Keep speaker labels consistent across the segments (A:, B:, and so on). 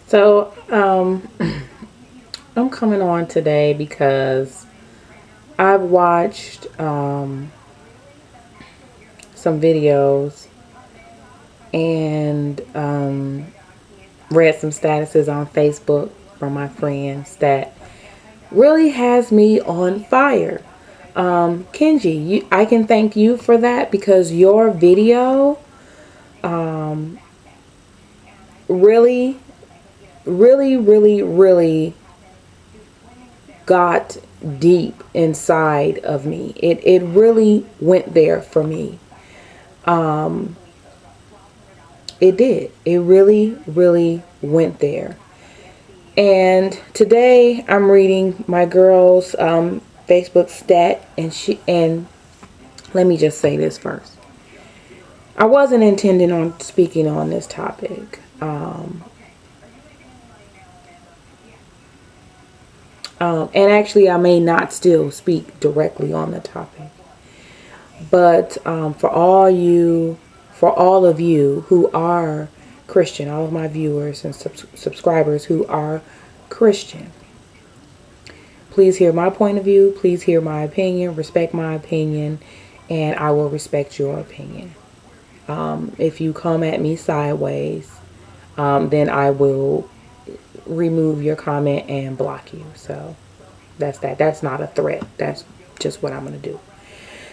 A: So, I'm coming on today because I've watched some videos and read some statuses on Facebook from my friends that really has me on fire. Kenji, I can thank you for that because your video um, really, really got deep inside of me. It really went there for me. Um, it did. It really went there. And today I'm reading my girl's Facebook stat, and let me just say this first. I wasn't intending on speaking on this topic. And actually, I may not still speak directly on the topic. But for all of you who are Christian, all of my viewers and subscribers who are Christian, please hear my point of view. Please hear my opinion. Respect my opinion, and I will respect your opinion. If you come at me sideways, then I will remove your comment and block you. So that's that. That's not a threat. That's just what I'm going to do.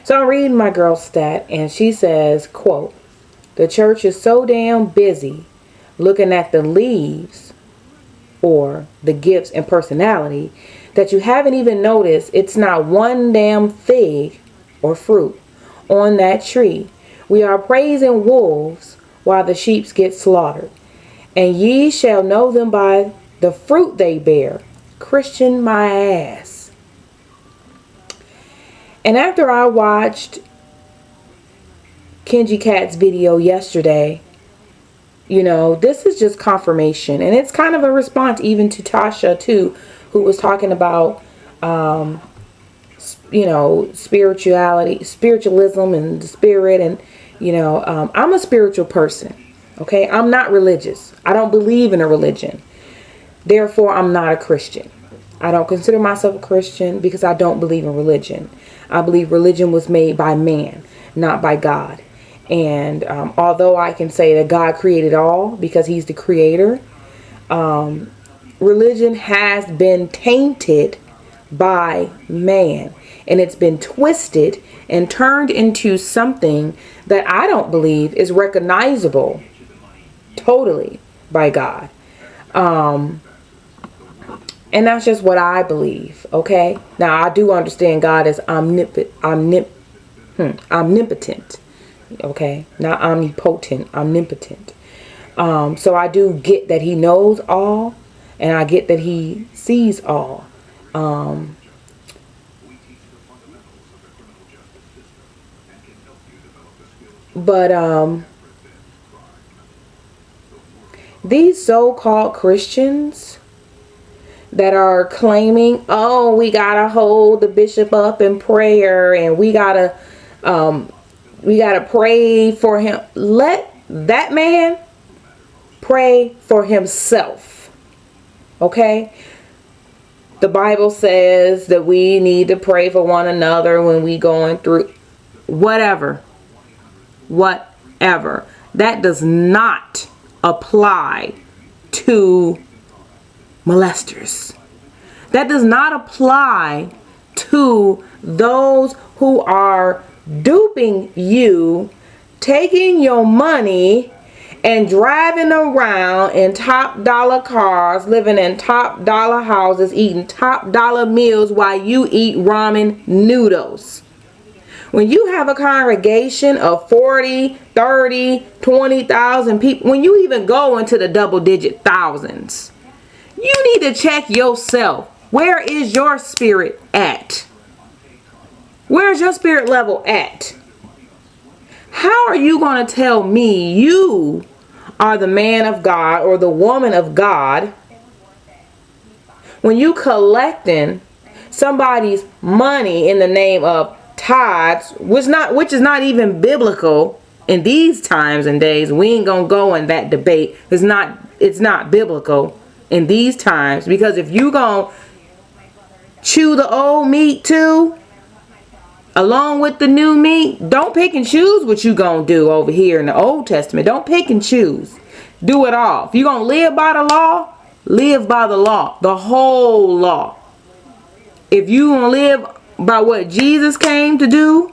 A: So I'm reading my girl's stat, and she says, quote, "The church is so damn busy looking at the leaves or the gifts and personality that you haven't even noticed it's not one damn fig or fruit on that tree. We are praising wolves while the sheep get slaughtered. And ye shall know them by the fruit they bear. Christian my ass." And after I watched Kenji Cat's video yesterday, this is just confirmation. And it's kind of a response even to Tasha too, who was talking about, spiritualism and the spirit. And, I'm a spiritual person. Okay. I'm not religious. I don't believe in a religion. Therefore, I'm not a Christian. I don't consider myself a Christian because I don't believe in religion. I believe religion was made by man, not by God. And although I can say that God created all because he's the creator, religion has been tainted by man. And it's been twisted and turned into something that I don't believe is recognizable totally by God. And that's just what I believe, okay? Now, I do understand God is omnipotent, okay? Not omnipotent, omnipotent. So I do get that he knows all, and I get that he sees all. But these so-called Christians that are claiming, oh, we gotta hold the bishop up in prayer and we gotta pray for him. Let that man pray for himself. Okay? The Bible says that we need to pray for one another when we going through whatever. That does not apply to molesters. That does not apply to those who are duping you, taking your money and driving around in top dollar cars, living in top dollar houses, eating top dollar meals while you eat ramen noodles. When you have a congregation of 40, 30, 20,000 people, when you even go into the double digit thousands, you need to check yourself. Where is your spirit at? Where's your spirit level at? How are you going to tell me you are the man of God or the woman of God when you collecting somebody's money in the name of tithes, which is not even biblical in these times and days? We ain't gonna go in that debate. It's not biblical. in these times. Because if you gonna chew the old meat too, along with the new meat, don't pick and choose what you gonna do over here in the Old Testament. Don't pick and choose. Do it all. If you're gonna live by the law, live by the law. The whole law. If you gonna live by what Jesus came to do,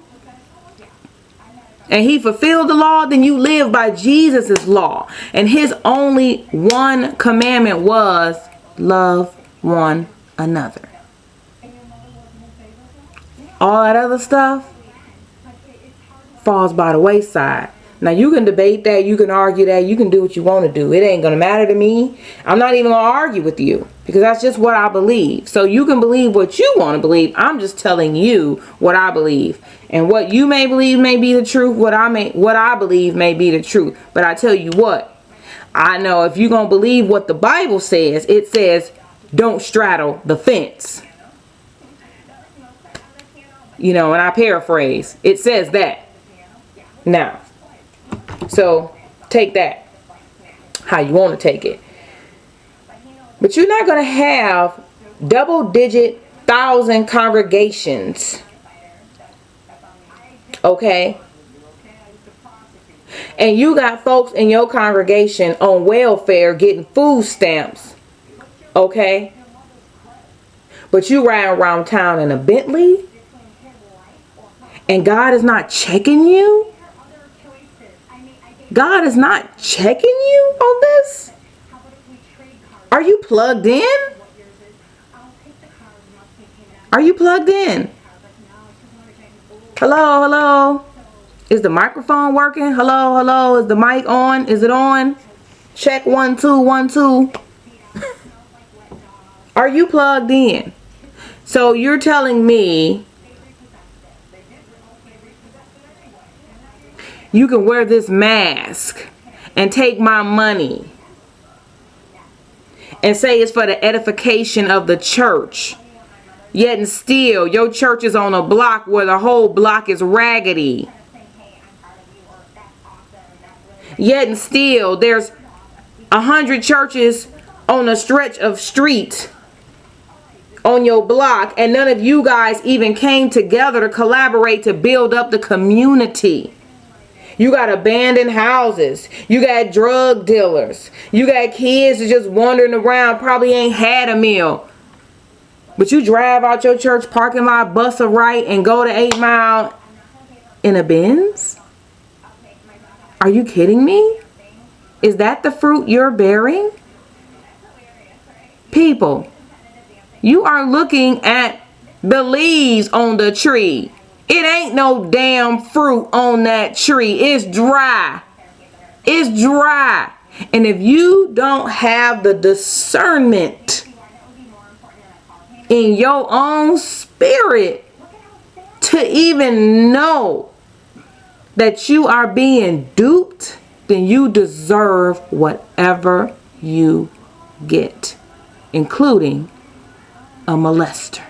A: and he fulfilled the law, then you live by Jesus's law. And his only one commandment was love one another. All that other stuff falls by the wayside. Now you can debate that, you can argue that, you can do what you want to do. It ain't going to matter to me. I'm not even going to argue with you because that's just what I believe. So you can believe what you want to believe. I'm just telling you what I believe. And what you may believe may be the truth. What I believe may be the truth. But I tell you what, I know if you're going to believe what the Bible says, it says don't straddle the fence. You know, and I paraphrase. It says that. Now, so take that how you want to take it. But you're not going to have double-digit 1,000 congregations. Okay? And you got folks in your congregation on welfare getting food stamps. Okay? But you ride around town in a Bentley? And God is not checking you? God is not checking you on this? Are you plugged in? Are you plugged in? Hello, hello. Is the microphone working? Hello, hello. Is the mic on? Is it on? Check 1 2 1 2. Are you plugged in? So you're telling me you can wear this mask and take my money and say it's for the edification of the church. Yet and still, your church is on a block where the whole block is raggedy. Yet and still, there's 100 churches on a stretch of street on your block, and none of you guys even came together to collaborate to build up the community. You got abandoned houses. You got drug dealers. You got kids just wandering around, probably ain't had a meal. But you drive out your church parking lot, bust a right, and go to 8 Mile in a Benz? Are you kidding me? Is that the fruit you're bearing? People, you are looking at the leaves on the tree. It ain't no damn fruit on that tree. It's dry. It's dry. And if you don't have the discernment in your own spirit to even know that you are being duped, then you deserve whatever you get, including a molester.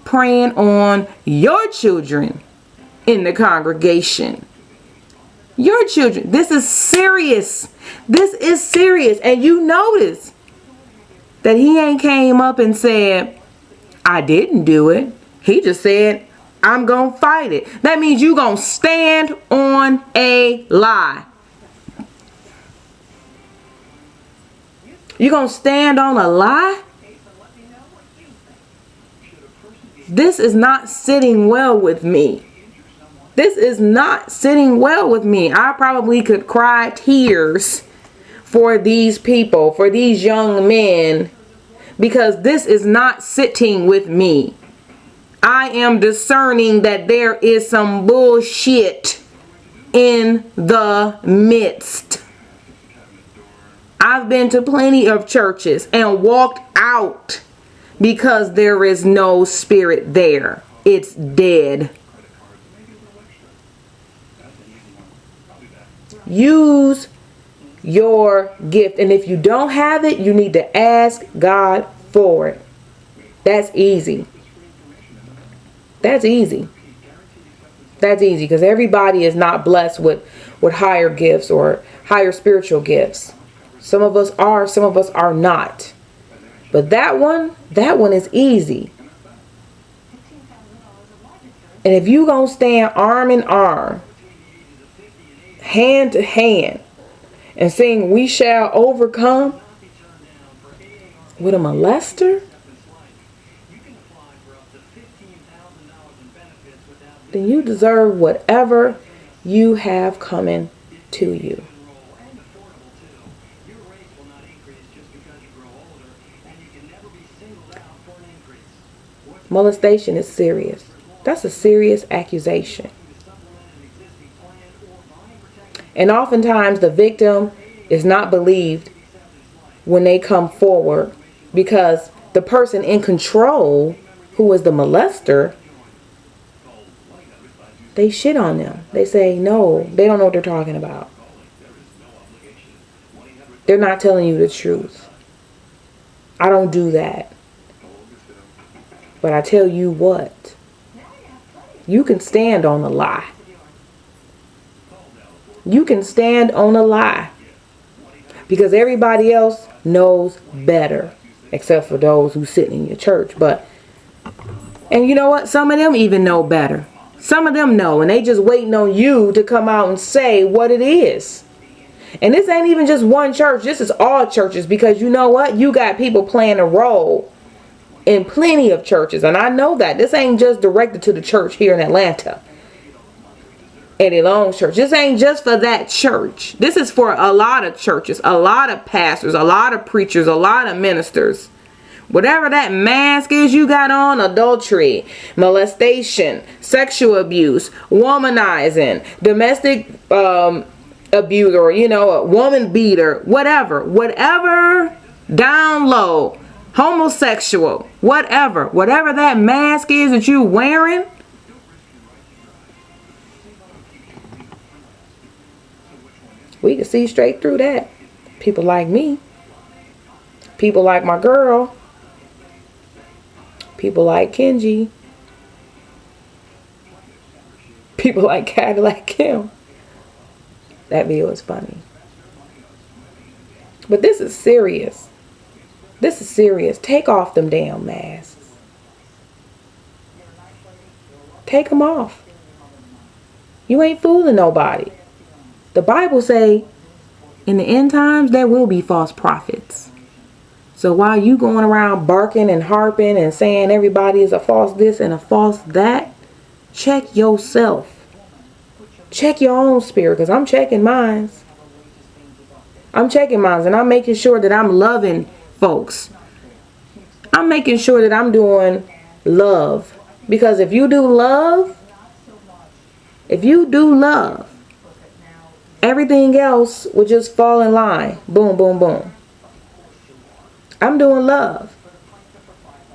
A: Preying on your children in the congregation. Your children. This is serious. This is serious. And you notice that he ain't came up and said, I didn't do it. He just said, I'm going to fight it. That means you going to stand on a lie. You going to stand on a lie? This is not sitting well with me. This is not sitting well with me. I probably could cry tears for these people, for these young men, because this is not sitting with me. I am discerning that there is some bullshit in the midst. I've been to plenty of churches and walked out because there is no spirit there. It's dead. Use your gift. And if you don't have it, you need to ask God for it. That's easy. That's easy. That's easy because everybody is not blessed with higher gifts or higher spiritual gifts. Some of us are, some of us are not. But that one is easy. And if you gonna stand arm in arm, hand to hand, and sing "We Shall Overcome" with a molester, then you deserve whatever you have coming to you. Molestation is serious. That's a serious accusation. And oftentimes the victim is not believed when they come forward, because the person in control, who is the molester, they shit on them. They say, no, they don't know what they're talking about. They're not telling you the truth. I don't do that. But I tell you what, you can stand on a lie. You can stand on a lie. Because everybody else knows better. Except for those who sit in your church. And you know what? Some of them even know better. Some of them know. And they just waiting on you to come out and say what it is. And this ain't even just one church. This is all churches. Because you know what? You got people playing a role in plenty of churches. And I know that. This ain't just directed to the church here in Atlanta. Eddie Long's church. This ain't just for that church. This is for a lot of churches, a lot of pastors, a lot of preachers, a lot of ministers. Whatever that mask is you got on, adultery, molestation, sexual abuse, womanizing, domestic abuse, or, a woman beater, whatever, down low, homosexual, whatever that mask is that you wearing, we can see straight through that. People like me, people like my girl, people like Kenji, people like Cadillac Kim. That video is funny. But this is serious. This is serious. Take off them damn masks. Take them off. You ain't fooling nobody. The Bible say in the end times there will be false prophets. So while you going around barking and harping and saying everybody is a false this and a false that, check yourself. Check your own spirit, because I'm checking mine. I'm checking mine, and I'm making sure that I'm loving folks. I'm making sure that I'm doing love. Because if you do love, everything else will just fall in line. Boom, boom, boom. I'm doing love.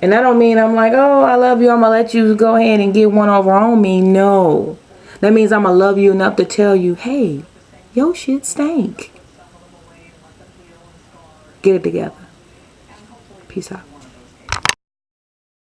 A: And that don't mean I'm like, oh, I love you, I'm going to let you go ahead and get one over on me. No. That means I'm going to love you enough to tell you, hey, your shit stank. Get it together. Peace out.